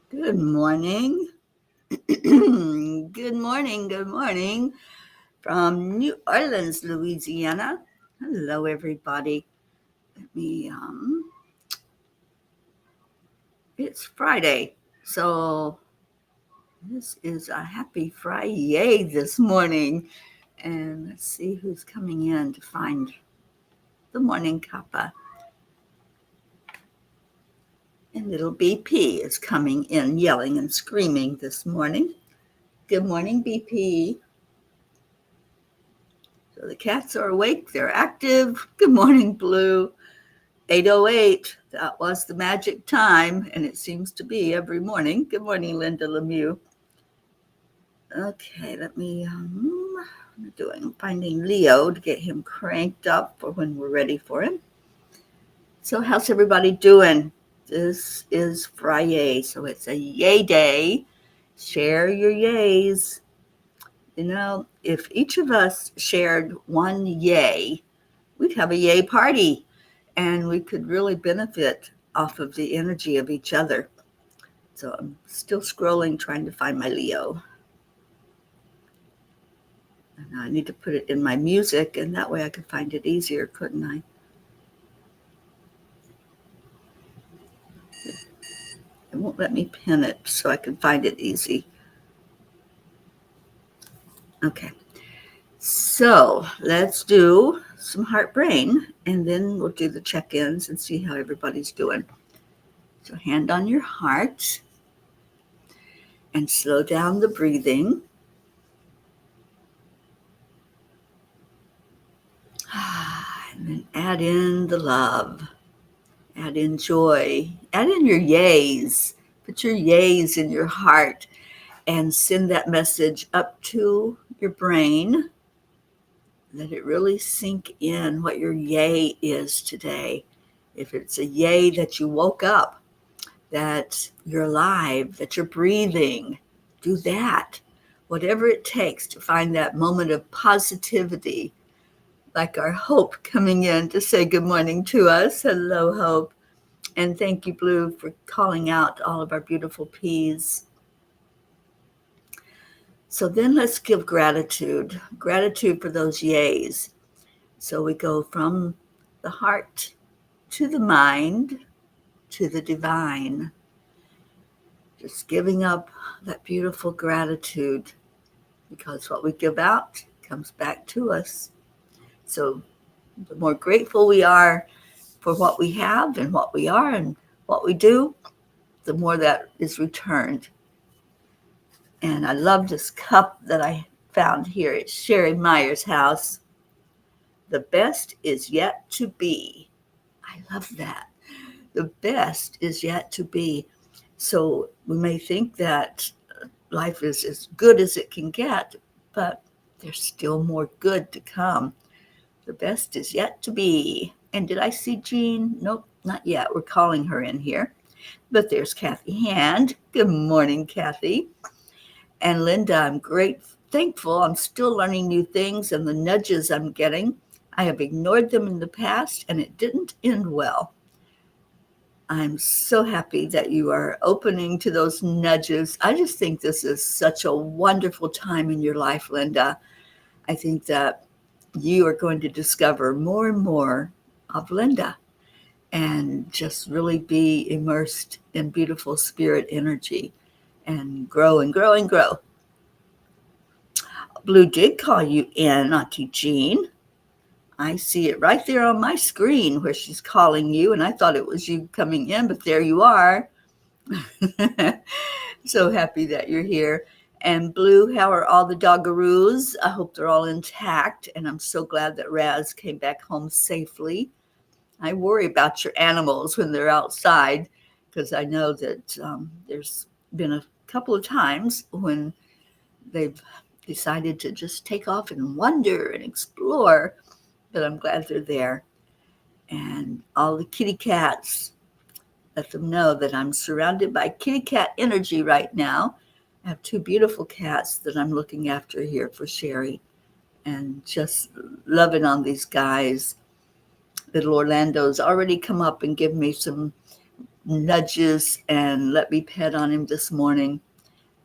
Good morning. Good morning from New Orleans, Louisiana. Hello, everybody. Let me, it's Friday. So this is a happy Friday this morning. And let's see who's coming in to find the Morning Cuppa. And little BP is coming in yelling and screaming this morning. Good morning, BP. So the cats are awake, they're active. Good morning, Blue. 8:08, that was the magic time, and it seems to be every morning. Good morning, Linda Lemieux. Okay, what am I doing? I'm finding Leo to get him cranked up for when we're ready for him. So how's everybody doing? This is Friday, so it's a yay day. Share your yays. You know, if each of us shared one yay, we'd have a yay party, and we could really benefit off of the energy of each other. So I'm still scrolling, trying to find my Leo. And I need to put it in my music, and that way I could find it easier, couldn't I? It won't let me pin it so I can find it easy. Okay. So let's do some heart brain, and then we'll do the check-ins and see how everybody's doing. So hand on your heart and slow down the breathing. And then add in the love, add in joy, add in your yays. Put your yays in your heart and send that message up to your brain. Let it really sink in what your yay is today. If it's a yay that you woke up, that you're alive, that you're breathing, do that. Whatever it takes to find that moment of positivity, like our Hope coming in to say good morning to us. Hello, Hope. And thank you, Blue, for calling out all of our beautiful P's. So then let's give gratitude for those yays. So we go from the heart to the mind to the divine. Just giving up that beautiful gratitude, because what we give out comes back to us. So the more grateful we are for what we have and what we are and what we do, the more that is returned. And I love this cup that I found here at Sherry Meyer's house. The best is yet to be. I love that. The best is yet to be. So we may think that life is as good as it can get, but there's still more good to come. The best is yet to be. And did I see Jean? Nope, not yet. We're calling her in here. But there's Kathy Hand. Good morning, Kathy. And Linda, I'm thankful. I'm still learning new things, and the nudges I'm getting, I have ignored them in the past, and it didn't end well. I'm so happy that you are opening to those nudges. I just think this is such a wonderful time in your life, Linda. I think that you are going to discover more and more of Linda and just really be immersed in beautiful spirit energy and grow and grow and grow. Blue did call you in, Auntie Jean. I see it right there on my screen where she's calling you, and I thought it was you coming in, but there you are. So happy that you're here. And Blue, how are all the doggaroos? I hope they're all intact, and I'm so glad that Raz came back home safely. I worry about your animals when they're outside, because I know that there's been a couple of times when they've decided to just take off and wander and explore, but I'm glad they're there. And all the kitty cats, let them know that I'm surrounded by kitty cat energy right now. I have two beautiful cats that I'm looking after here for Sherry, and just loving on these guys. Little Orlando's already come up and give me some nudges and let me pet on him this morning.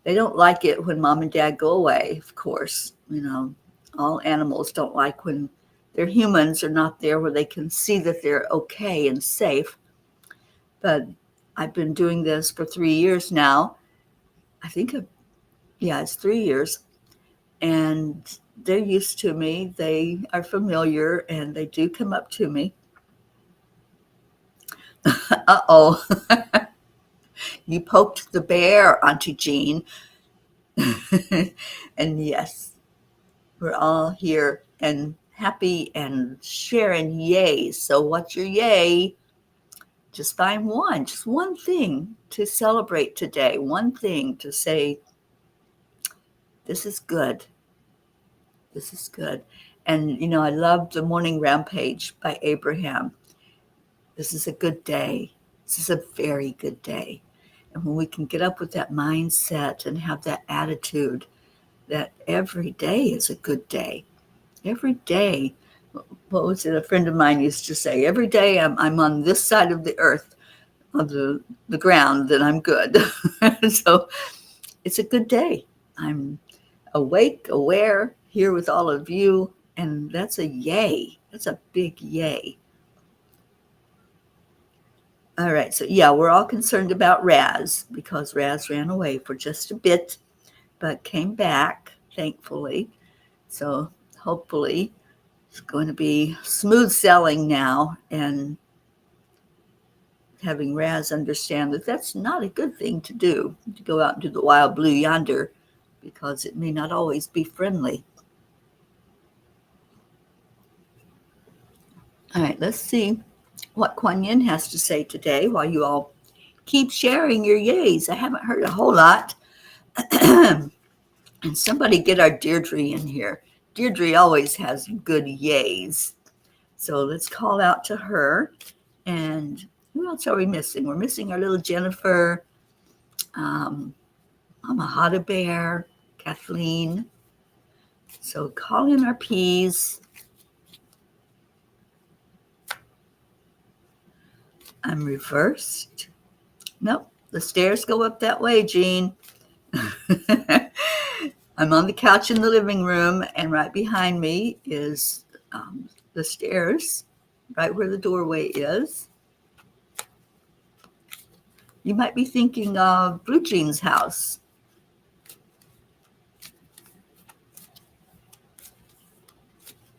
They don't like it when mom and dad go away, of course. All animals don't like when their humans are not there where they can see that they're okay and safe. But I've been doing this for 3 years now. I think, it's 3 years. And they're used to me. They are familiar and they do come up to me. Uh-oh. You poked the bear, Auntie Jean. And yes, we're all here and happy and sharing yays. So what's your yay? Just find just one thing to celebrate today. One thing to say, this is good. This is good. And, I love the Morning Rampage by Abraham. This is a good day. This is a very good day. And when we can get up with that mindset and have that attitude that every day is a good day. Every day. What was it a friend of mine used to say? Every day I'm on this side of the earth, of the ground, then I'm good. So it's a good day. I'm awake, aware, here with all of you, and that's a yay. That's a big yay. All right, so we're all concerned about Raz because Raz ran away for just a bit, but came back, thankfully. So hopefully it's going to be smooth sailing now, and having Raz understand that that's not a good thing to do, to go out into the wild blue yonder, because it may not always be friendly. All right, let's see what Kuan Yin has to say today while you all keep sharing your yays. I haven't heard a whole lot. And somebody get our Deirdre in here. Deirdre always has good yays. So let's call out to her. And who else are we missing? We're missing our little Jennifer, Mama Hada Bear, Kathleen. So call in our P's. I'm reversed. Nope, the stairs go up that way, Jean. I'm on the couch in the living room, and right behind me is the stairs, right where the doorway is. You might be thinking of Blue Jean's house.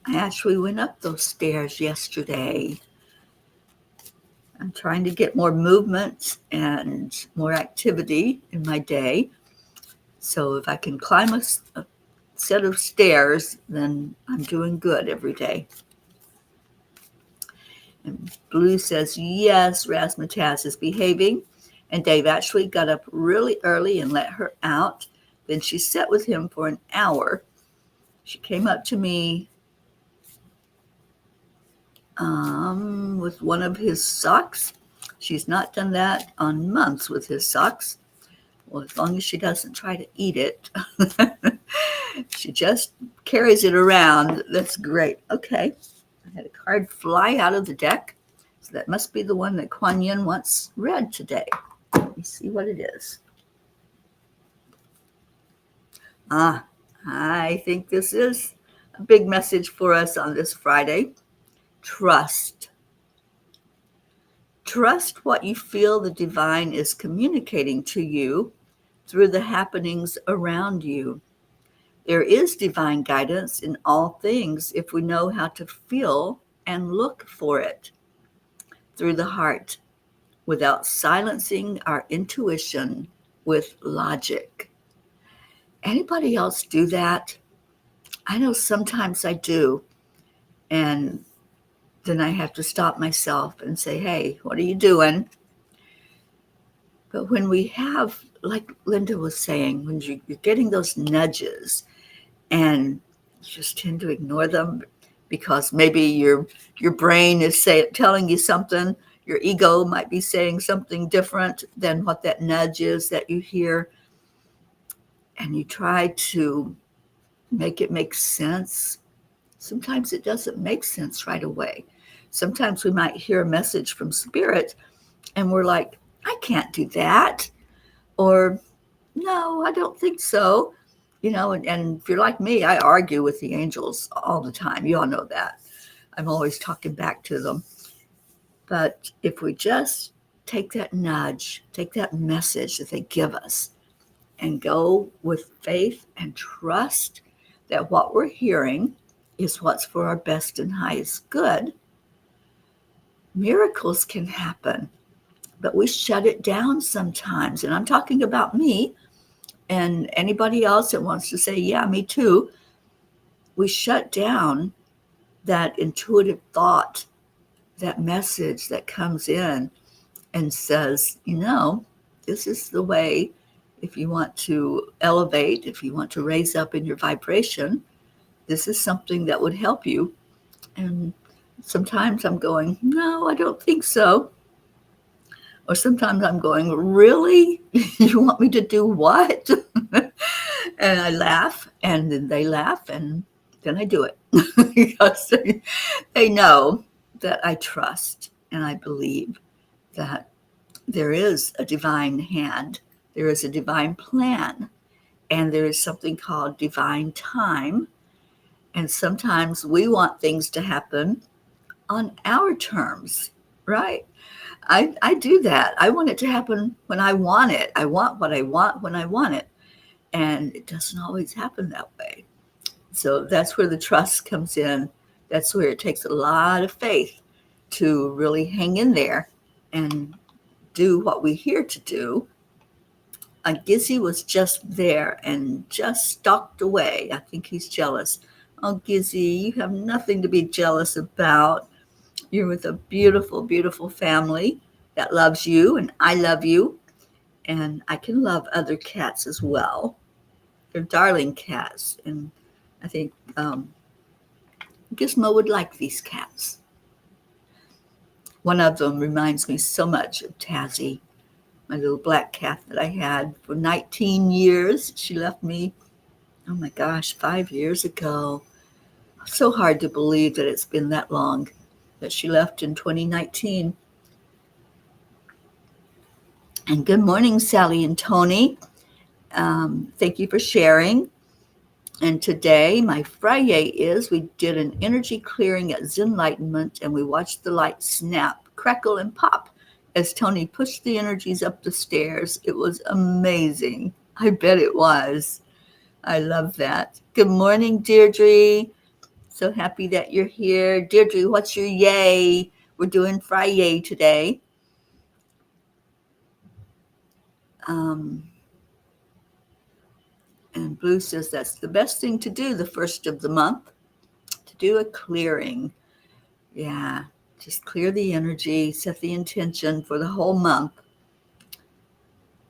I actually went up those stairs yesterday. I'm trying to get more movement and more activity in my day. So if I can climb a set of stairs, then I'm doing good every day. And Blue says, yes, Razzmatazz is behaving. And Dave actually got up really early and let her out. Then she sat with him for an hour. She came up to me with one of his socks. She's not done that on months with his socks. Well, as long as she doesn't try to eat it. She just carries it around. That's great. Okay. I had a card fly out of the deck. So that must be the one that Kuan Yin wants read today. Let me see what it is. I think this is a big message for us on this Friday. Trust. Trust what you feel the divine is communicating to you through the happenings around you. There is divine guidance in all things if we know how to feel and look for it through the heart without silencing our intuition with logic. Anybody else do that? I know sometimes I do. And then I have to stop myself and say, hey, what are you doing? But when we have, like Linda was saying, when you're getting those nudges and you just tend to ignore them because maybe your brain is telling you something, your ego might be saying something different than what that nudge is that you hear, and you try to make it make sense. Sometimes it doesn't make sense right away. Sometimes we might hear a message from spirit and we're like, I can't do that. Or, no, I don't think so. And if you're like me, I argue with the angels all the time. You all know that. I'm always talking back to them. But if we just take that nudge, take that message that they give us, and go with faith and trust that what we're hearing is what's for our best and highest good, miracles can happen. But we shut it down sometimes. And I'm talking about me and anybody else that wants to say, yeah, me too. We shut down that intuitive thought, that message that comes in and says, this is the way. If you want to elevate, if you want to raise up in your vibration, this is something that would help you. And sometimes I'm going, no, I don't think so. Or sometimes I'm going, really? You want me to do what? And I laugh, and then they laugh, and then I do it. Because they know that I trust and I believe that there is a divine hand, there is a divine plan, and there is something called divine time. And sometimes we want things to happen on our terms, right? I do that. I want it to happen when I want it. I want what I want when I want it. And it doesn't always happen that way. So that's where the trust comes in. That's where it takes a lot of faith to really hang in there and do what we're here to do. Gizzy was just there and just stalked away. I think he's jealous. Oh, Gizzy, you have nothing to be jealous about. You're with a beautiful, beautiful family that loves you, and I love you. And I can love other cats as well. They're darling cats. And I think Gizmo would like these cats. One of them reminds me so much of Tazzy, my little black cat that I had for 19 years. She left me, oh my gosh, 5 years ago. So hard to believe that it's been that long, that she left in 2019. And good morning, Sally and Tony. Thank you for sharing. And today, my Friday is we did an energy clearing at Zenlightenment, and we watched the light snap, crackle, and pop as Tony pushed the energies up the stairs. It was amazing. I bet it was. I love that. Good morning, Deirdre. So happy that you're here. Deirdre, what's your yay? We're doing Friday today. And Blue says that's the best thing to do the first of the month, to do a clearing. Yeah, just clear the energy, set the intention for the whole month.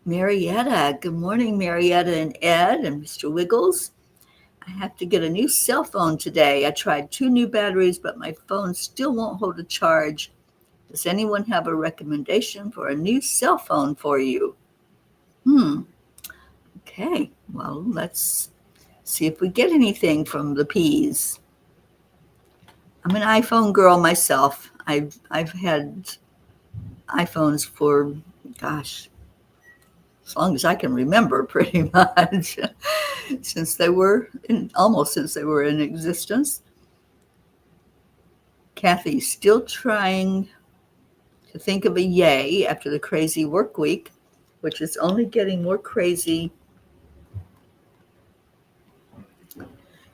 Marietta, good morning, Marietta and Ed and Mr. Wiggles. I have to get a new cell phone today. I tried 2 new batteries, but my phone still won't hold a charge. Does anyone have a recommendation for a new cell phone for you? Okay, well, let's see if we get anything from the P's. I'm an iPhone girl myself. I've had iPhones for, gosh, as long as I can remember, pretty much, since they were in existence. Kathy's still trying to think of a yay after the crazy work week, which is only getting more crazy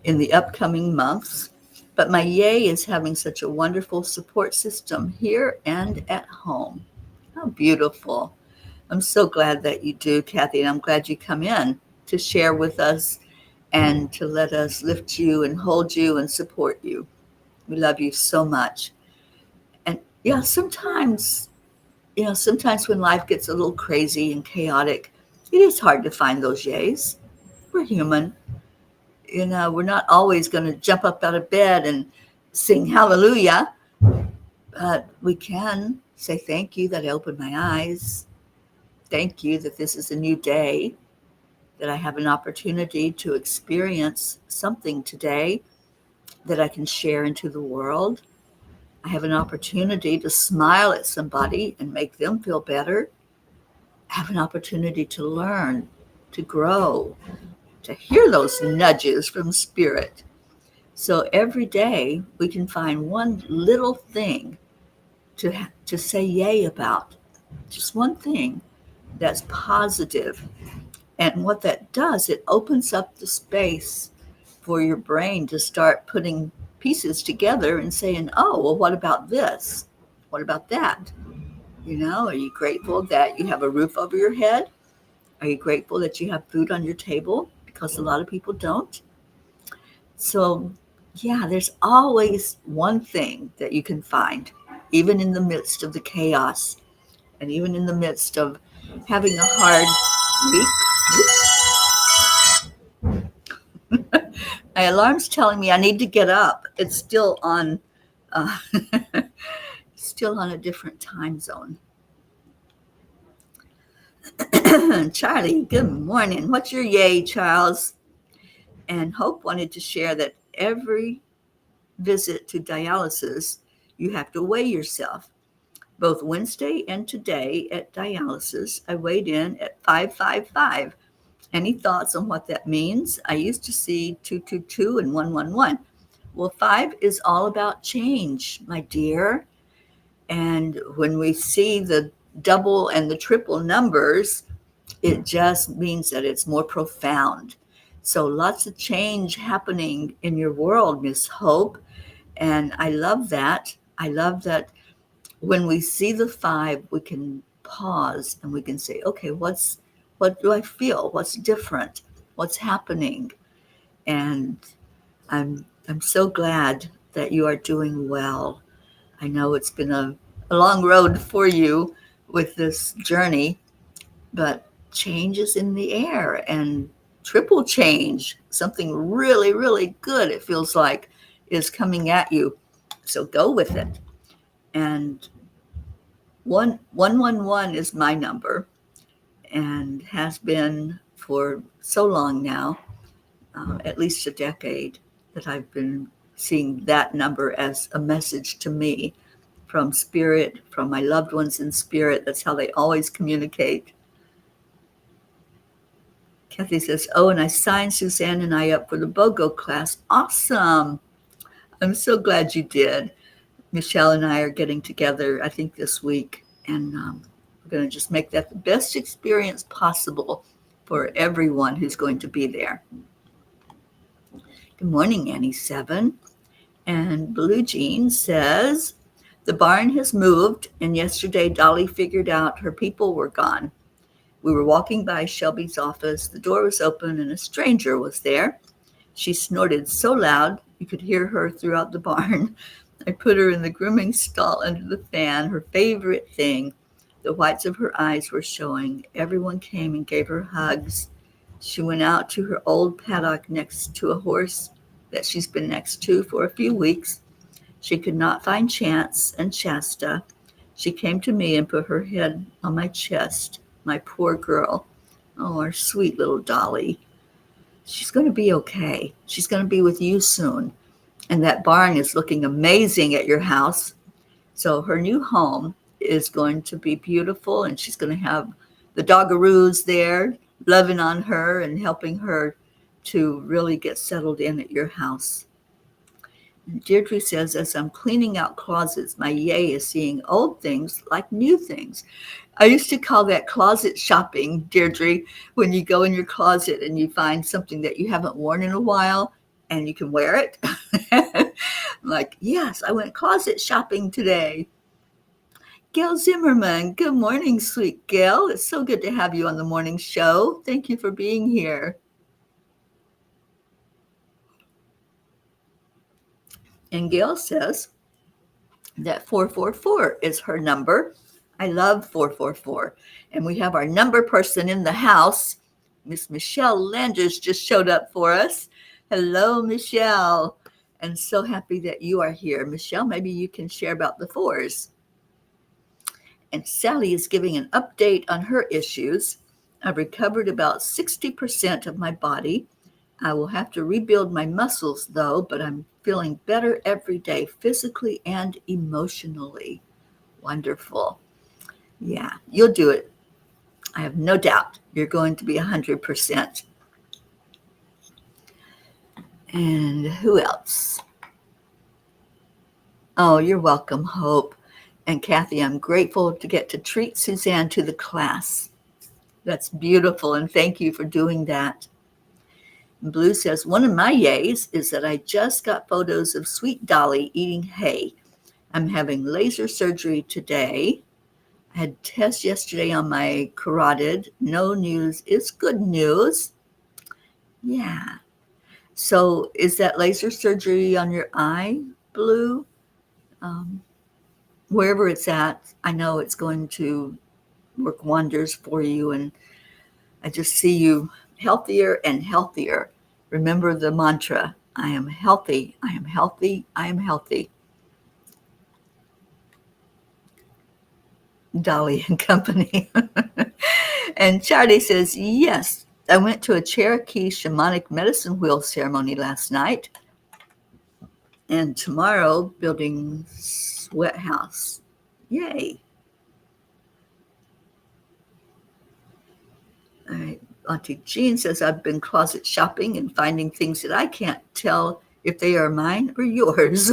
in the upcoming months. But my yay is having such a wonderful support system here and at home. How beautiful. I'm so glad that you do, Kathy, and I'm glad you come in to share with us and to let us lift you and hold you and support you. We love you so much. And yeah, sometimes when life gets a little crazy and chaotic, it is hard to find those yays. We're human. We're not always going to jump up out of bed and sing hallelujah, but we can say thank you that I opened my eyes. Thank you that this is a new day, that I have an opportunity to experience something today that I can share into the world. I have an opportunity to smile at somebody and make them feel better. have an opportunity to learn, to grow, to hear those nudges from spirit. So every day we can find one little thing to say yay about, just one thing that's positive. And what that does, it opens up the space for your brain to start putting pieces together and saying, oh, well, what about this? What about that? Are you grateful that you have a roof over your head? Are you grateful that you have food on your table? Because a lot of people don't. So, yeah, there's always one thing that you can find, even in the midst of the chaos and even in the midst of having a hard week. My alarm's telling me I need to get up. It's still on, uh, still on a different time zone. Charlie, good morning. What's your yay, Charles? And Hope wanted to share that every visit to dialysis, you have to weigh yourself. Both Wednesday and today at dialysis, I weighed in at 555. Any thoughts on what that means? I used to see 222 and 111. Well, 5 is all about change, my dear. And when we see the double and the triple numbers, it just means that it's more profound. So lots of change happening in your world, Miss Hope. And I love that. I love that when we see the 5, we can pause and we can say, okay, what do I feel? What's different? What's happening? And I'm so glad that you are doing well. I know it's been a long road for you with this journey, but change is in the air, and triple change, something really, really good, it feels like, is coming at you. So go with it. And 111 is my number and has been for so long now, at least a decade, that I've been seeing that number as a message to me from spirit, from my loved ones in spirit. That's how they always communicate. Kathy says, oh, and I signed Suzanne and I up for the BOGO class. Awesome. I'm so glad you did. Michelle and I are getting together, I think, this week, and we're going to just make that the best experience possible for everyone who's going to be there. Good morning, Annie 7. And Blue Jean says, the barn has moved, and yesterday Dolly figured out her people were gone. We were walking by Shelby's office. The door was open, and a stranger was there. She snorted so loud you could hear her throughout the barn. I put her in the grooming stall under the fan, her favorite thing. The whites of her eyes were showing. Everyone came and gave her hugs. She went out to her old paddock next to a horse that she's been next to for a few weeks. She could not find Chance and Shasta. She came to me and put her head on my chest. My poor girl. Oh, our sweet little Dolly. She's going to be okay. She's going to be with you soon. And that barn is looking amazing at your house. So her new home is going to be beautiful, and she's going to have the doggaroos there loving on her and helping her to really get settled in at your house. And Deirdre says, as I'm cleaning out closets, my yay is seeing old things like new things. I used to call that closet shopping, Deirdre, when you go in your closet and you find something that you haven't worn in a while and you can wear it. Like, yes, I went closet shopping today. Gail Zimmerman, good morning, sweet Gail. It's so good to have you on the morning show. Thank you for being here. And Gail says that 444 is her number. I love 444. And we have our number person in the house. Miss Michelle Landers just showed up for us. Hello, Michelle. And so happy that you are here. Michelle, maybe you can share about the 4s. And Sally is giving an update on her issues. I've recovered about 60% of my body. I will have to rebuild my muscles, though, but I'm feeling better every day, physically and emotionally. Wonderful. Yeah, you'll do it. I have no doubt you're going to be 100%. And who else? Oh, you're welcome, Hope. And Kathy, I'm grateful to get to treat Suzanne to the class. That's beautiful, and thank you for doing that. And Blue says, one of my yays is that I just got photos of Sweet Dolly eating hay. I'm having laser surgery today. I had tests yesterday on my carotid. No news is good news. Yeah. So is that laser surgery on your eye, Blue? Um, Wherever it's at, I know it's going to work wonders for you. And I just see you healthier and healthier. Remember the mantra, I am healthy, I am healthy, I am healthy. Dolly and Company. And Charlie says, yes, I went to a Cherokee shamanic medicine wheel ceremony last night. And tomorrow, building sweat house. Yay. All right. Auntie Jean says, I've been closet shopping and finding things that I can't tell if they are mine or yours.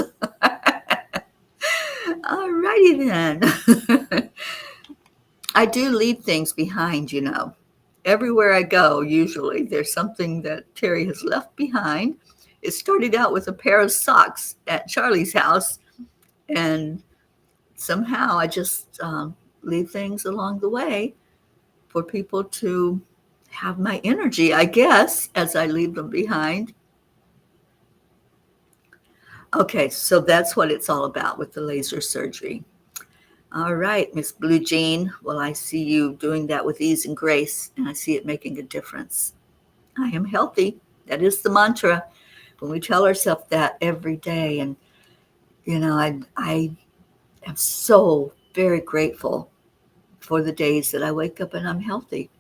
All righty then. I do leave things behind, you know. Everywhere I go, usually, there's something that Teri has left behind. It started out with a pair of socks at Charlie's house, and somehow I just leave things along the way for people to have my energy, I guess, as I leave them behind. Okay, so that's what it's all about with the laser surgery. All right, Miss Blue Jean. Well, I see you doing that with ease and grace, and I see it making a difference. I am healthy. That is the mantra. When we tell ourselves that every day, and you know, I am so very grateful for the days that I wake up and I'm healthy.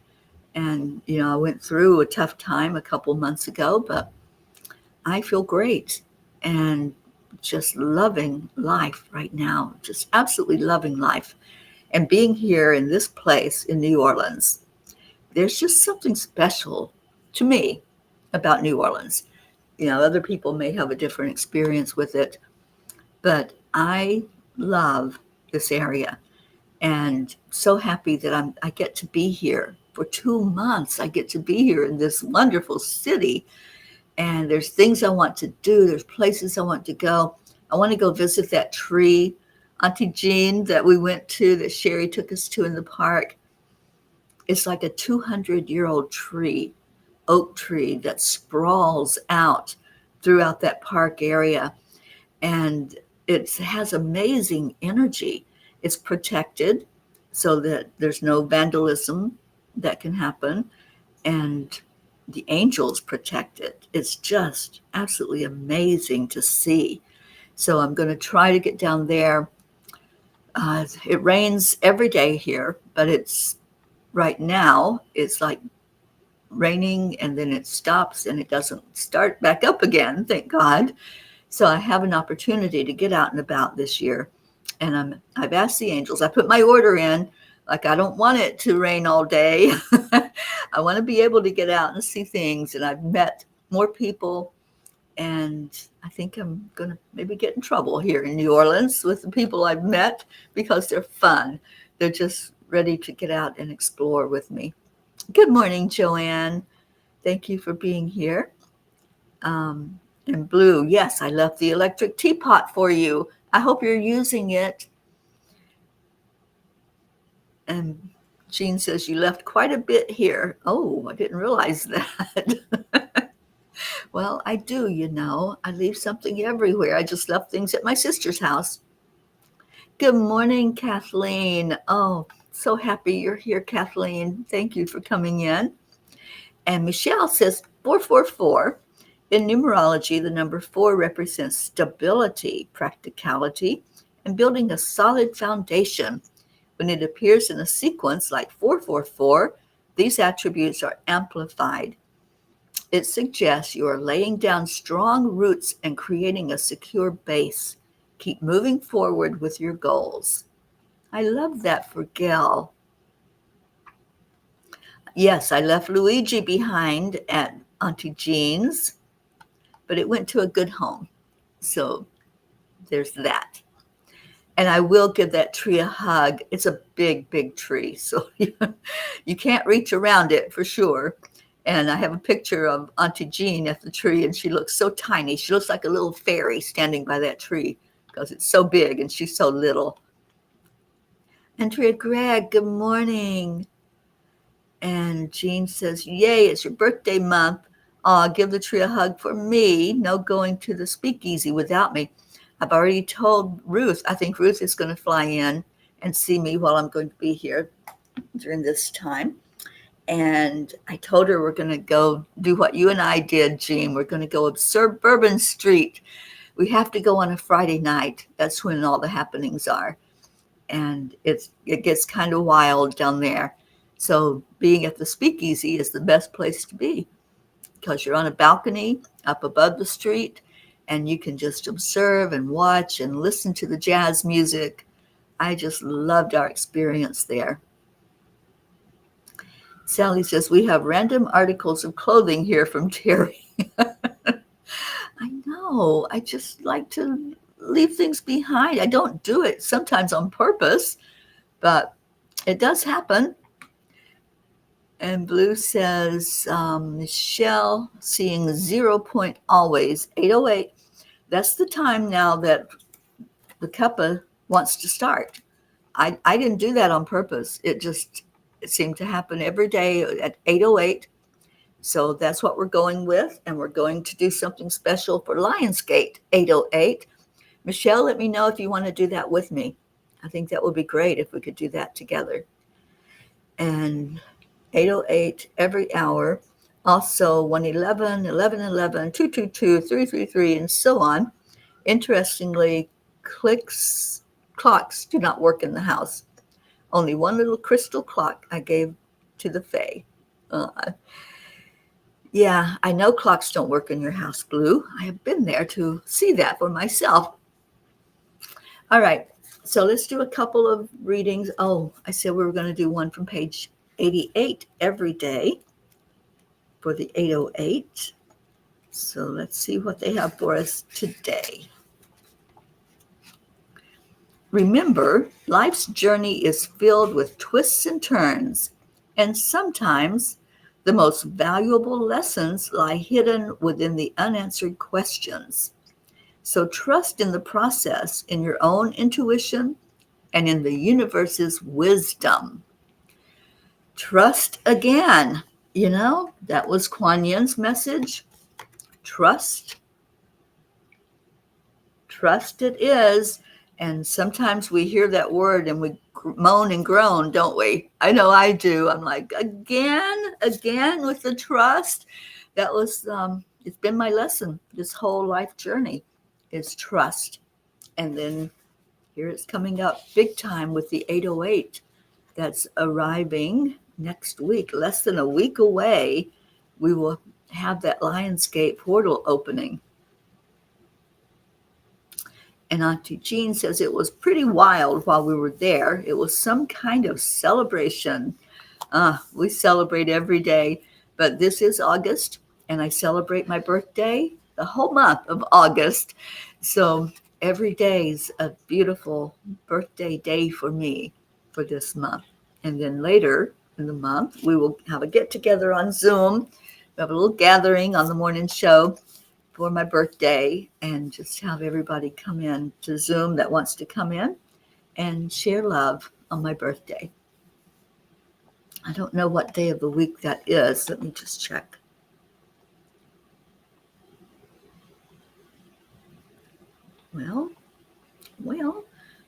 And you know, I went through a tough time a couple months ago, but I feel great and just loving life right now. Just absolutely loving life. And being here in this place in New Orleans, there's just something special to me about New Orleans. You know, other people may have a different experience with it, but I love this area and so happy that I get to be here for 2 months. I get to be here in this wonderful city, and there's things I want to do. There's places I want to go. I want to go visit that tree, Auntie Jean, that we went to, that Sherry took us to in the park. It's like a 200-year-old tree, oak tree that sprawls out throughout that park area. And it has amazing energy. It's protected so that there's no vandalism that can happen. And the angels protect it. It's just absolutely amazing to see. So I'm going to try to get down there. It rains every day here, but it's right now, it's like raining and then it stops and it doesn't start back up again, thank God. So I have an opportunity to get out and about this year. And I've asked the angels, I put my order in, like I don't want it to rain all day. I want to be able to get out and see things. And I've met more people. And I think I'm going to maybe get in trouble here in New Orleans with the people I've met because they're fun. They're just ready to get out and explore with me. Good morning, Joanne. Thank you for being here. And Blue, yes, I left the electric teapot for you. I hope you're using it. And Jean says you left quite a bit here. Oh, I didn't realize that. Well, I do, you know. I leave something everywhere. I just left things at my sister's house. Good morning, Kathleen. Oh, so happy you're here, Kathleen. Thank you for coming in. And Michelle says 444. In numerology, the number 4 represents stability, practicality, and building a solid foundation. When it appears in a sequence like 444, these attributes are amplified. It suggests you are laying down strong roots and creating a secure base. Keep moving forward with your goals. I love that for Gail. Yes, I left Luigi behind at Auntie Jean's, but it went to a good home. So there's that. And I will give that tree a hug. It's a big, big tree, so you can't reach around it for sure. And I have a picture of Auntie Jean at the tree, and she looks so tiny. She looks like a little fairy standing by that tree because it's so big and she's so little. Andrea Gregg, good morning. And Jean says, yay, it's your birthday month. Give the tree a hug for me. No going to the speakeasy without me. I've already told Ruth, I think Ruth is going to fly in and see me while I'm going to be here during this time. And I told her we're going to go do what you and I did, Jean. We're going to go observe Bourbon Street. We have to go on a Friday night. That's when all the happenings are. And it gets kind of wild down there. So being at the speakeasy is the best place to be because you're on a balcony up above the street and you can just observe and watch and listen to the jazz music. I just loved our experience there. Sally says, we have random articles of clothing here from Teri. I know. I just like to leave things behind. I don't do it sometimes on purpose, but it does happen. And Blue says, Michelle, seeing 0 point always, 8:08. That's the time now that the cuppa wants to start. I didn't do that on purpose. It seemed to happen every day at 8:08. So that's what we're going with. And we're going to do something special for Lionsgate, 8:08. Michelle, let me know if you want to do that with me. I think that would be great if we could do that together. And 8:08 every hour. Also 111, 1111, 222, 333, and so on. Interestingly, clocks do not work in the house. Only one little crystal clock I gave to the Fae. Yeah, I know clocks don't work in your house, Blue. I have been there to see that for myself. All right, so let's do a couple of readings. Oh, I said we were going to do one from page 88 every day for the 8:08. So let's see what they have for us today. Remember, life's journey is filled with twists and turns, and sometimes the most valuable lessons lie hidden within the unanswered questions. So trust in the process, in your own intuition, and in the universe's wisdom. Trust again. That was Kuan Yin's message. Trust. Trust it is. And sometimes we hear that word and we moan and groan, don't we? I know I do. I'm like, again with the trust. That was, it's been my lesson this whole life journey is trust. And then here it's coming up big time with the 8:08 that's arriving next week, less than a week away. We will have that Lionsgate portal opening. And Auntie Jean says it was pretty wild while we were there. It was some kind of celebration. We celebrate every day, but this is August, and I celebrate my birthday the whole month of August. So every day is a beautiful birthday day for me for this month. And then later in the month, we will have a get-together on Zoom. We have a little gathering on the morning show for my birthday and just have everybody come in to Zoom that wants to come in and share love on my birthday. I don't know what day of the week that is. Let me just check. Well,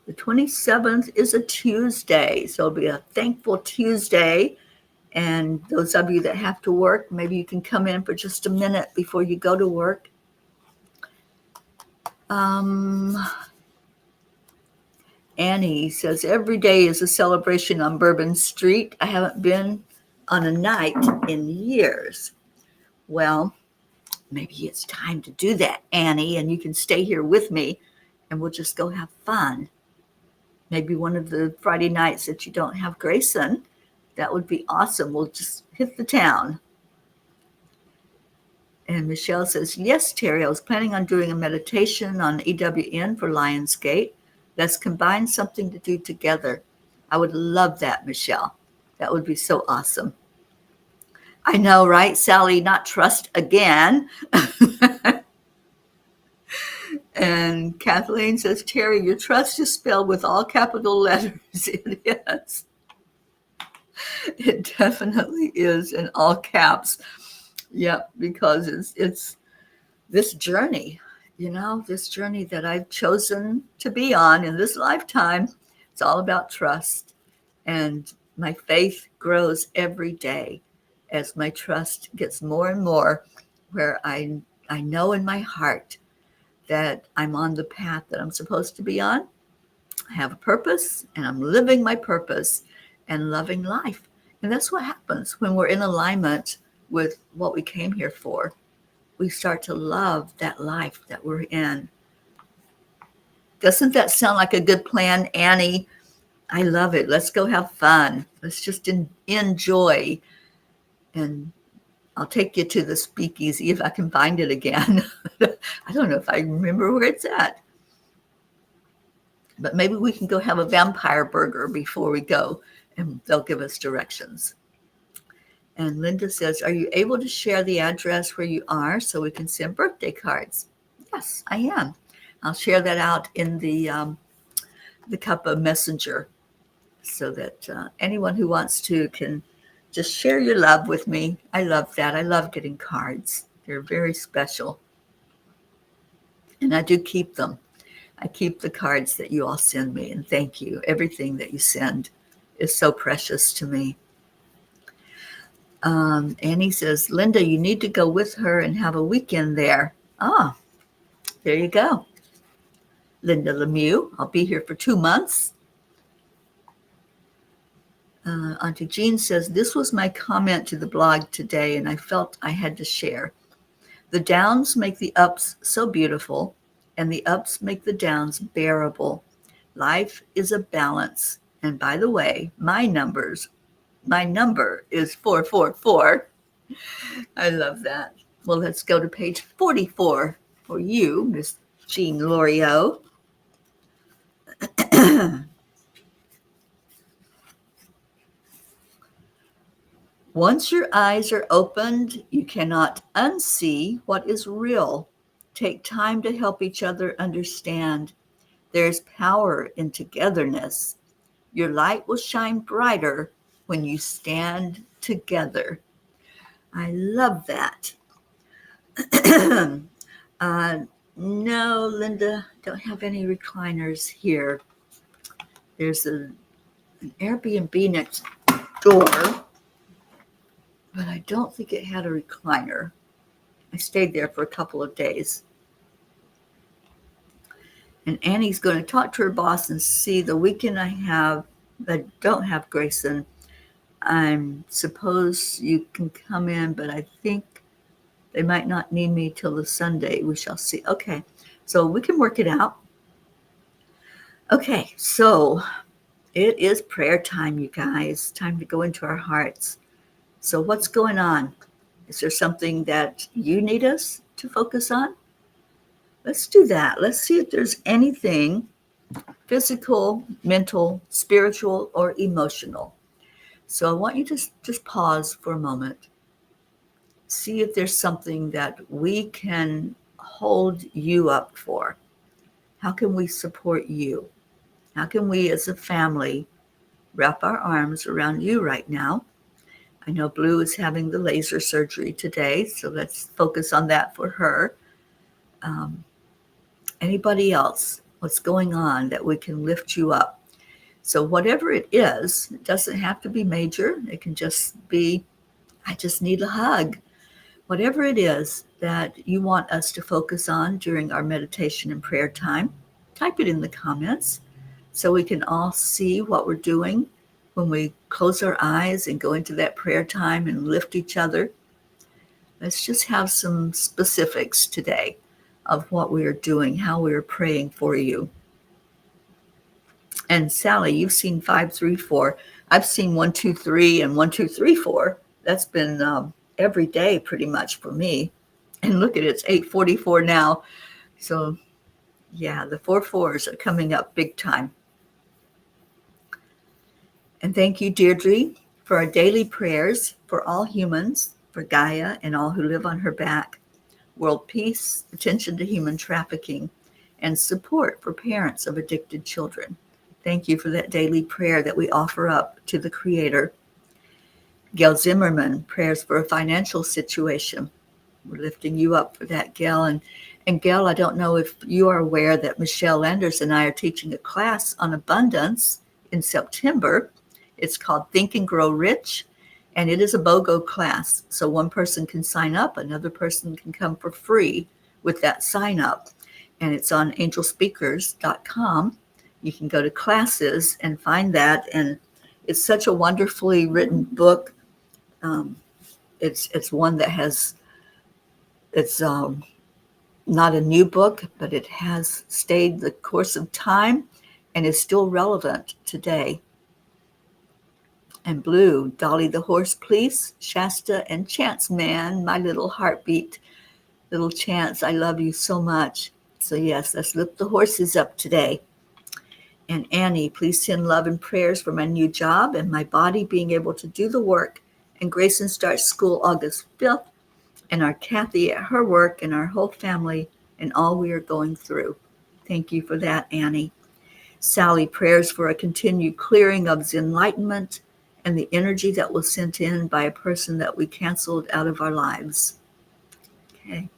the 27th is a Tuesday, so it'll be a thankful Tuesday. And those of you that have to work, maybe you can come in for just a minute before you go to work. Annie says, every day is a celebration on Bourbon Street. I haven't been on a night in years. Well, maybe it's time to do that, Annie, and you can stay here with me and we'll just go have fun. Maybe one of the Friday nights that you don't have Grayson, That would be awesome. We'll just hit the town. And Michelle says, yes, Teri, I was planning on doing a meditation on EWN for Lionsgate. Let's combine something to do together. I would love that, Michelle. That would be so awesome. I know, right, Sally? Not trust again. And Kathleen says, Teri, your trust is spelled with all capital letters. It is. It definitely is in all caps. Yep, because it's this journey, this journey that I've chosen to be on in this lifetime. It's all about trust. And my faith grows every day as my trust gets more and more, where I know in my heart that I'm on the path that I'm supposed to be on. I have a purpose, and I'm living my purpose and loving life. And that's what happens when we're in alignment with what we came here for. We start to love that life that we're in. Doesn't that sound like a good plan, Annie? I love it. Let's go have fun. Let's just enjoy. And I'll take you to the speakeasy if I can find it again. I don't know if I remember where it's at. But maybe we can go have a vampire burger before we go, and they'll give us directions. And Linda says, are you able to share the address where you are so we can send birthday cards? Yes, I am. I'll share that out in the Cuppa Messenger so that anyone who wants to can just share your love with me. I love that. I love getting cards. They're very special. And I do keep them. I keep the cards that you all send me, and thank you. Everything that you send is so precious to me. Annie says, Linda, you need to go with her and have a weekend there. Ah, there you go. Linda Lemieux, I'll be here for 2 months. Auntie Jean says, this was my comment to the blog today, and I felt I had to share. The downs make the ups so beautiful, and the ups make the downs bearable. Life is a balance. And by the way, my number is 444. I love that. Well, let's go to page 44 for you, Miss Jean Loriot. Once your eyes are opened, you cannot unsee what is real. Take time to help each other understand. There's power in togetherness. Your light will shine brighter when you stand together. I love that. No, Linda, don't have any recliners here. There's an Airbnb next door, but I don't think it had a recliner. I stayed there for a couple of days. And Annie's going to talk to her boss and see the weekend I don't have Grayson. I'm suppose you can come in, but I think they might not need me till the Sunday. We shall see. Okay, so we can work it out. Okay, so it is prayer time, you guys. Time to go into our hearts. So what's going on? Is there something that you need us to focus on? Let's do that. Let's see if there's anything physical, mental, spiritual, or emotional. So I want you to just pause for a moment. See if there's something that we can hold you up for. How can we support you? How can we as a family wrap our arms around you right now? I know Blue is having the laser surgery today, so let's focus on that for her. Anybody else? What's going on that we can lift you up? So whatever it is, it doesn't have to be major. It can just be, I just need a hug. Whatever it is that you want us to focus on during our meditation and prayer time, type it in the comments so we can all see what we're doing when we close our eyes and go into that prayer time and lift each other. Let's just have some specifics today of what we are doing, how we are praying for you. And Sally, you've seen 534. I've seen 123 and 1234. That's been every day pretty much for me. And look at it, it's 8:44 now. So yeah, the 4/4s are coming up big time. And thank you, Deirdre, for our daily prayers for all humans, for Gaia and all who live on her back, world peace, attention to human trafficking, and support for parents of addicted children. Thank you for that daily prayer that we offer up to the Creator. Gail Zimmerman, prayers for a financial situation. We're lifting you up for that, Gail. And Gail, I don't know if you are aware that Michelle Landers and I are teaching a class on abundance in September. It's called Think and Grow Rich, and it is a BOGO class. So one person can sign up, another person can come for free with that sign up. And it's on angelspeakers.com. You can go to classes and find that. And it's such a wonderfully written book. It's one that has, it's not a new book, but it has stayed the course of time and is still relevant today. And blue, Dolly the Horse Police, Shasta, and Chance Man, my little heartbeat. Little Chance, I love you so much. So yes, let's lift the horses up today. And Annie, please send love and prayers for my new job and my body being able to do the work. And Grayson starts school August 5th. And our Kathy at her work and our whole family and all we are going through. Thank you for that, Annie. Sally, prayers for a continued clearing of enlightenment and the energy that was sent in by a person that we canceled out of our lives. Okay.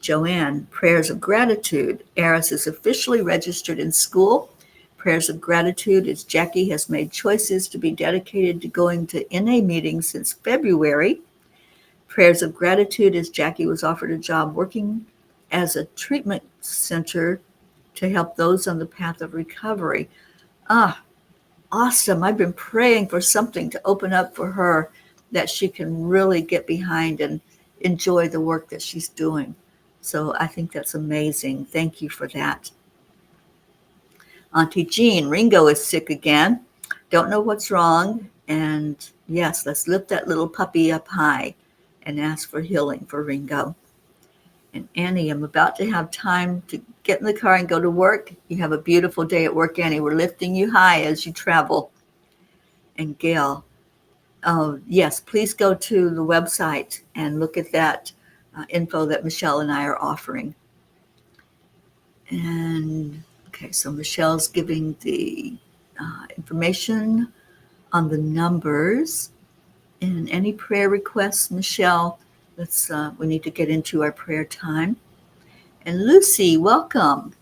Joanne, prayers of gratitude. Eris is officially registered in school. Prayers of gratitude as Jackie has made choices to be dedicated to going to NA meetings since February. Prayers of gratitude as Jackie was offered a job working as a treatment center to help those on the path of recovery. Awesome. I've been praying for something to open up for her that she can really get behind and enjoy the work that she's doing. So I think that's amazing. Thank you for that. Auntie Jean, Ringo is sick again. Don't know what's wrong. And yes, let's lift that little puppy up high and ask for healing for Ringo. And Annie, I'm about to have time to get in the car and go to work. You have a beautiful day at work, Annie. We're lifting you high as you travel. And Gail, oh, yes, please go to the website and look at that info that Michelle and I are offering. And okay, so Michelle's giving the information on the numbers. And any prayer requests, Michelle, we need to get into our prayer time. And Lucy, welcome.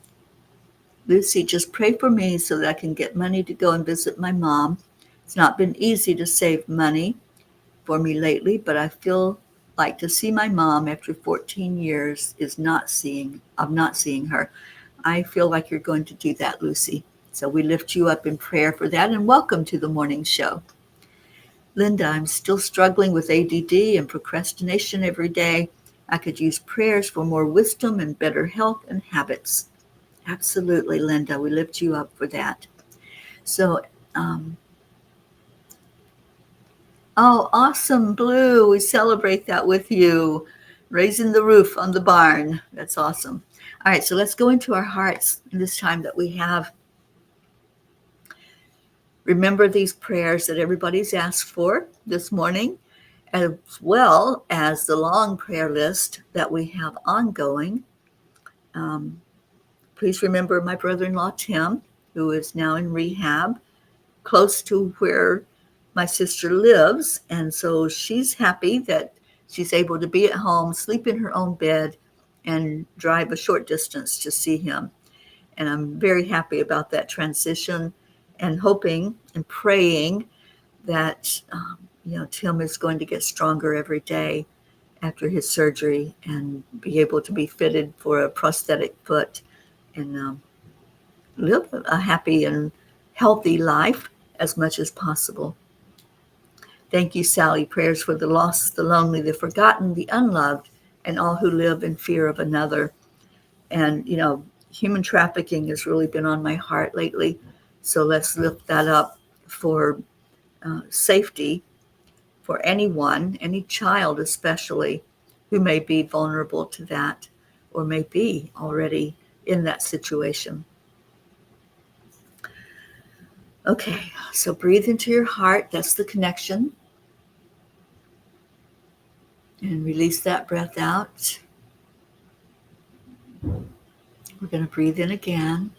Lucy, just pray for me so that I can get money to go and visit my mom. It's not been easy to save money for me lately, but I feel like to see my mom after 14 years of not seeing her. I feel like you're going to do that, Lucy. So we lift you up in prayer for that, and welcome to the morning show. Linda, I'm still struggling with ADD and procrastination every day. I could use prayers for more wisdom and better health and habits. Absolutely, Linda. We lift you up for that. So, oh, awesome, Blue. We celebrate that with you. Raising the roof on the barn. That's awesome. All right, so let's go into our hearts this time that we have. Remember these prayers that everybody's asked for this morning, as well as the long prayer list that we have ongoing. Please remember my brother-in-law, Tim, who is now in rehab, close to where my sister lives. And so she's happy that she's able to be at home, sleep in her own bed, and drive a short distance to see him. And I'm very happy about that transition and hoping and praying that, Tim is going to get stronger every day after his surgery and be able to be fitted for a prosthetic foot and live a happy and healthy life as much as possible. Thank you, Sally. Prayers for the lost, the lonely, the forgotten, the unloved, and all who live in fear of another. And, human trafficking has really been on my heart lately. So let's lift that up for safety for anyone, any child especially, who may be vulnerable to that or may be already in that situation. Okay, so breathe into your heart. That's the connection. And release that breath out. We're going to breathe in again.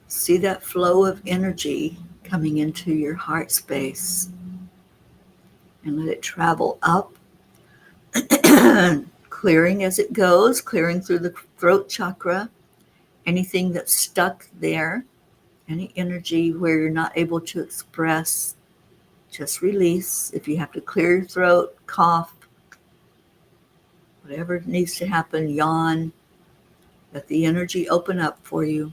See that flow of energy coming into your heart space. And let it travel up, clearing as it goes, clearing through the throat chakra, anything that's stuck there, any energy where you're not able to express, just release. If you have to clear your throat, cough, whatever needs to happen, yawn, let the energy open up for you.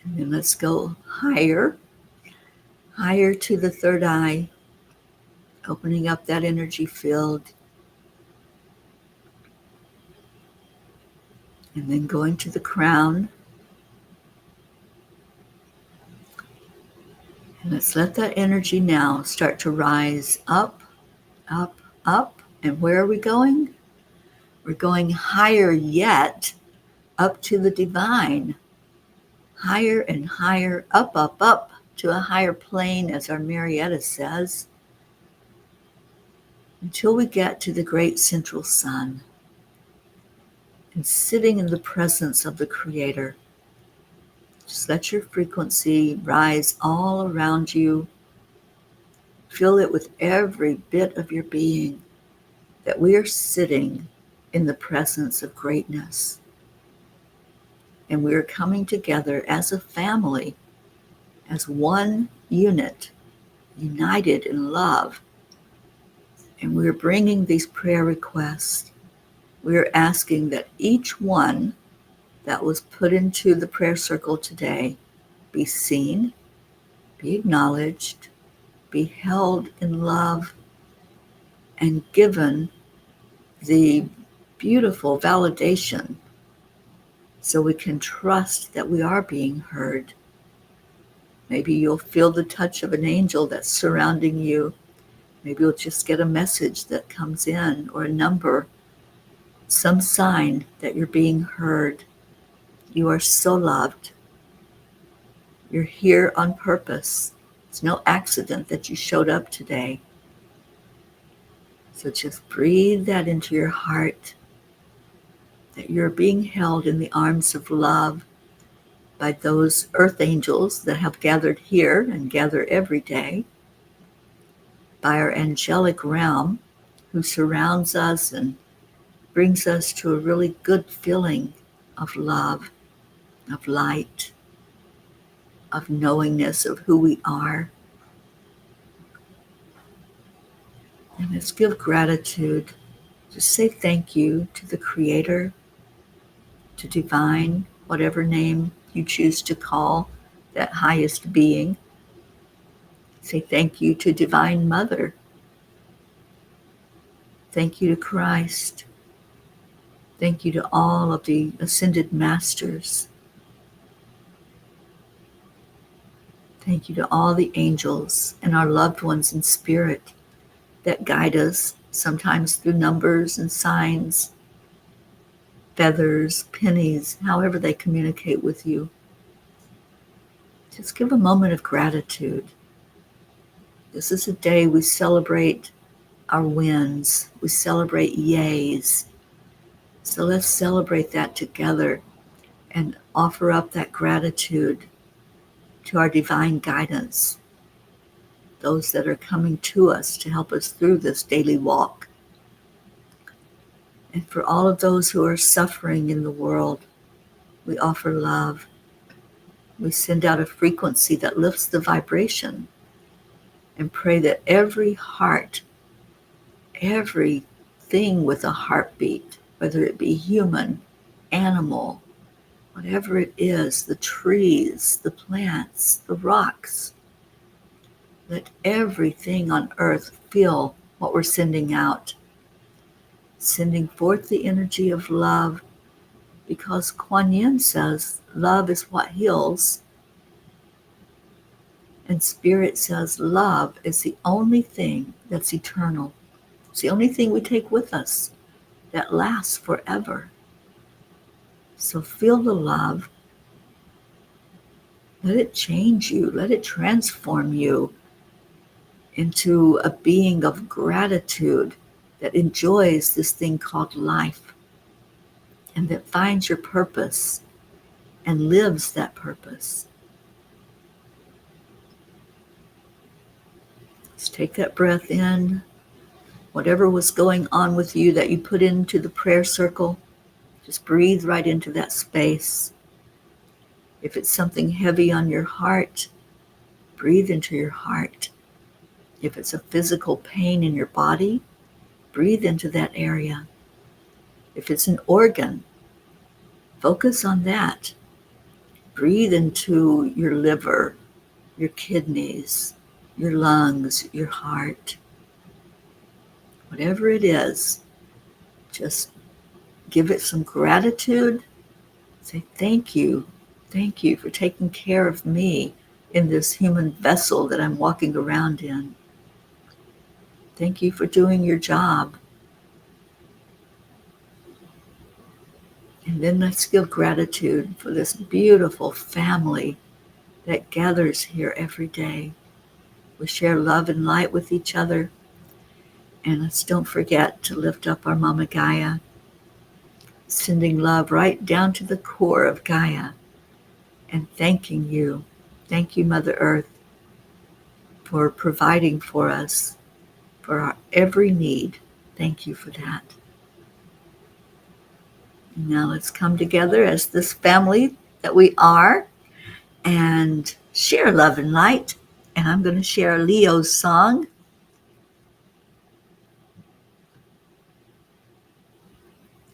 And then let's go higher, higher to the third eye, opening up that energy field. And then going to the crown. And let's let that energy now start to rise up, up, up. And where are we going? We're going higher yet, up to the divine. Higher and higher, up, up, up to a higher plane, as our Marietta says, until we get to the great central sun. And sitting in the presence of the Creator. Just let your frequency rise all around you. Feel it with every bit of your being, that we are sitting in the presence of greatness. And we are coming together as a family, as one unit, united in love. And we are bringing these prayer requests. We are asking that each one that was put into the prayer circle today be seen, be acknowledged, be held in love, and given the beautiful validation so we can trust that we are being heard. Maybe you'll feel the touch of an angel that's surrounding you. Maybe you'll just get a message that comes in, or a number, some sign that you're being heard. You are so loved. You're here on purpose. It's no accident that you showed up today. So just breathe that into your heart, that you're being held in the arms of love by those earth angels that have gathered here and gather every day, by our angelic realm who surrounds us and brings us to a really good feeling of love, of light, of knowingness of who we are. And let's give gratitude. Just say thank you to the Creator, to divine, whatever name you choose to call that highest being. Say thank you to Divine Mother. Thank you to Christ. Thank you to all of the ascended masters. Thank you to all the angels and our loved ones in spirit that guide us, sometimes through numbers and signs, feathers, pennies, however they communicate with you. Just give a moment of gratitude. This is a day we celebrate our wins. We celebrate yays. So let's celebrate that together and offer up that gratitude to our divine guidance, those that are coming to us to help us through this daily walk. And for all of those who are suffering in the world, we offer love. We send out a frequency that lifts the vibration and pray that every heart, everything with a heartbeat, whether it be human, animal, whatever it is, the trees, the plants, the rocks, let everything on earth feel what we're sending out, sending forth the energy of love, because Kuan Yin says love is what heals. And Spirit says love is the only thing that's eternal. It's the only thing we take with us that lasts forever. So feel the love. Let it change you. Let it transform you into a being of gratitude that enjoys this thing called life and that finds your purpose and lives that purpose. Let's take that breath in. Whatever was going on with you that you put into the prayer circle, just breathe right into that space. If it's something heavy on your heart, breathe into your heart. If it's a physical pain in your body, breathe into that area. If it's an organ, focus on that. Breathe into your liver, your kidneys, your lungs, your heart. Whatever it is, just give it some gratitude. Say thank you. Thank you for taking care of me in this human vessel that I'm walking around in. Thank you for doing your job. And then let's give gratitude for this beautiful family that gathers here every day. We share love and light with each other. And let's don't forget to lift up our Mama Gaia, sending love right down to the core of Gaia and thanking you. Thank you, Mother Earth, for providing for us, for our every need. Thank you for that. Now let's come together as this family that we are and share love and light. And I'm going to share Leo's song.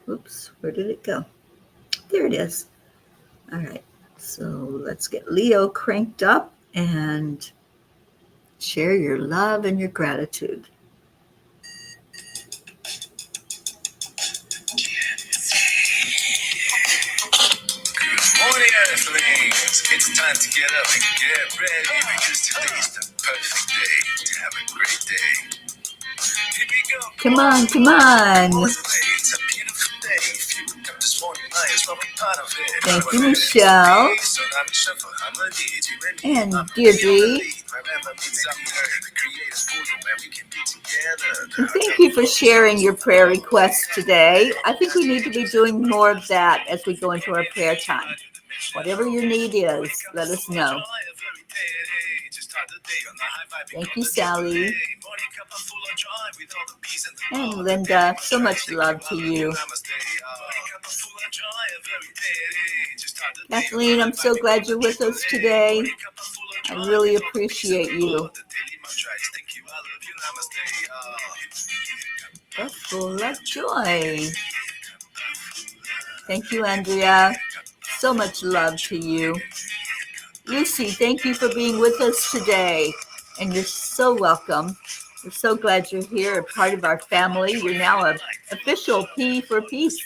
Oops, where did it go? There it is. All right, so let's get Leo cranked up and share your love and your gratitude. Morning, Earthlings! It's time to get up and get ready because today's the perfect day to have a great day. Here we go. Come on, come on. It's a beautiful day. If you wake up this morning, might as well be part of it. Thank you, Michelle. And Deirdre. And thank you for sharing your prayer requests today. I think we need to be doing more of that as we go into our prayer time. Whatever your need is, let us know. Thank you, Sally. And Linda, so much love to you. Kathleen, I'm so glad you're with us today. I really appreciate you. That's full of joy. Thank you, Andrea. So much love to you. Lucy, thank you for being with us today. And you're so welcome. We're so glad you're here, part of our family. You're now an official P for Peace.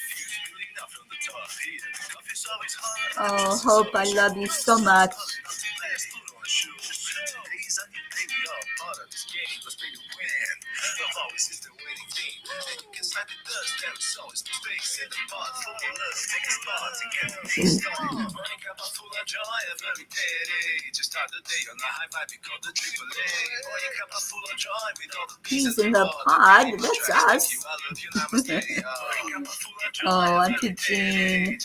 Oh, Hope, I love you so much. He's in the pod. That's us. Oh, Auntie Jean.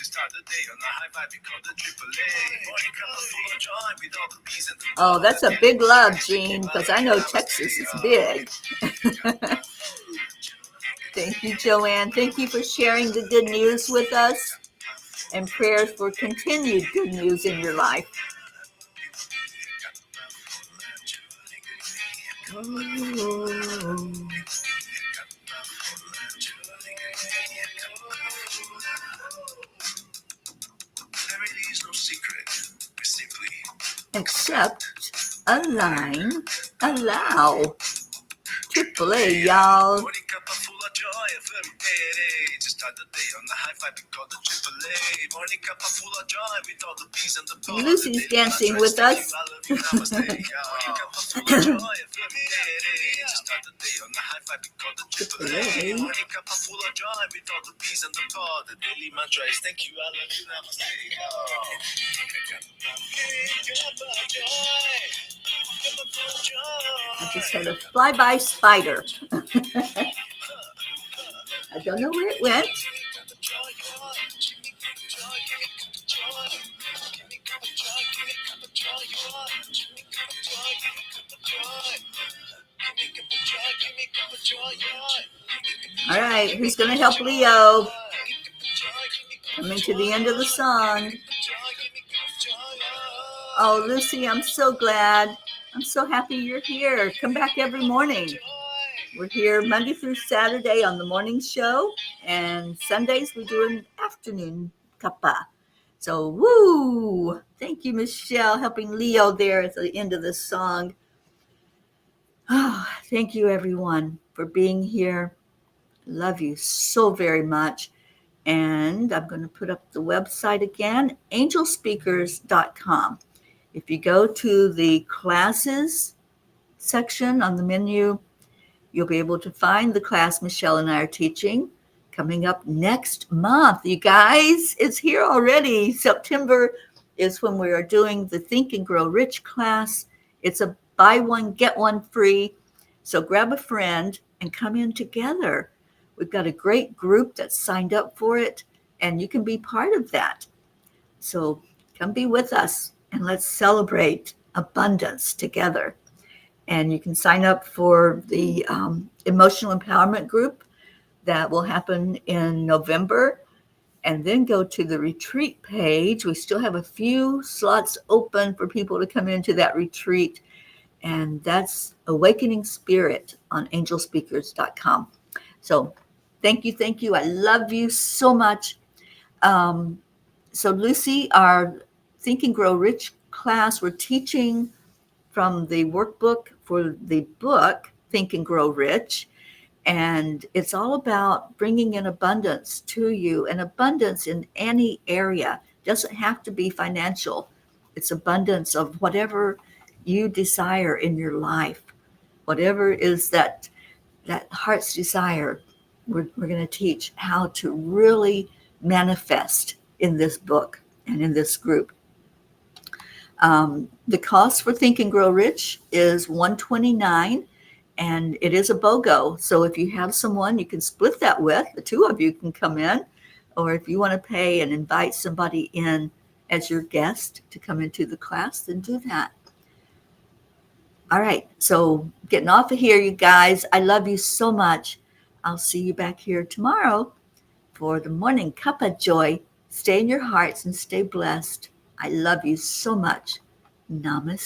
Oh, that's a big love, Jean, because I know Texas is big. Thank you, Joanne. Thank you for sharing the good news with us and prayers for continued good news in your life. Oh. Accept, align, allow. AAA, y'all. joy every day. Just start the day on the high five we call the AAA. Morning cup of full of joy with all the bees and the ball. Lucy's dancing with us. I love you, namaste. Morning cup of full of joy every day. Just start the day on the high five we call the AAA. Morning cup of full of joy with all the bees and the ball. The daily mantra is thank you, I love you, namaste. I just had a flyby spider. I don't know where it went. All right, who's going to help Leo? Coming to the end of the song. Oh, Lucy, I'm so glad. I'm so happy you're here. Come back every morning. We're here Monday through Saturday on the morning show, and Sundays we do an afternoon cuppa. So, woo! Thank you, Michelle, helping Leo there at the end of the song. Oh, thank you, everyone, for being here. Love you so very much. And I'm going to put up the website again, angelspeakers.com. If you go to the classes section on the menu, you'll be able to find the class Michelle and I are teaching coming up next month. You guys, it's here already. September is when we are doing the Think and Grow Rich class. It's a buy one, get one free. So grab a friend and come in together. We've got a great group that's signed up for it, and you can be part of that. So come be with us, and let's celebrate abundance together. And you can sign up for the emotional empowerment group that will happen in November, and then go to the retreat page. We still have a few slots open for people to come into that retreat, and that's Awakening Spirit on angelspeakers.com. So thank you. I love you so much. So Lucy, our Think and Grow Rich class, we're teaching from the workbook for the book, Think and Grow Rich. And it's all about bringing in abundance to you, and abundance in any area. It doesn't have to be financial. It's abundance of whatever you desire in your life. Whatever is that heart's desire, we're going to teach how to really manifest in this book and in this group. The cost for Think and Grow Rich is $129, and it is a BOGO. So if you have someone you can split that with, the two of you can come in, or if you want to pay and invite somebody in as your guest to come into the class, then do that. All right, so getting off of here, you guys. I love you so much. I'll see you back here tomorrow for the Morning Cuppa Joy. Stay in your hearts and stay blessed. I love you so much. Namaste.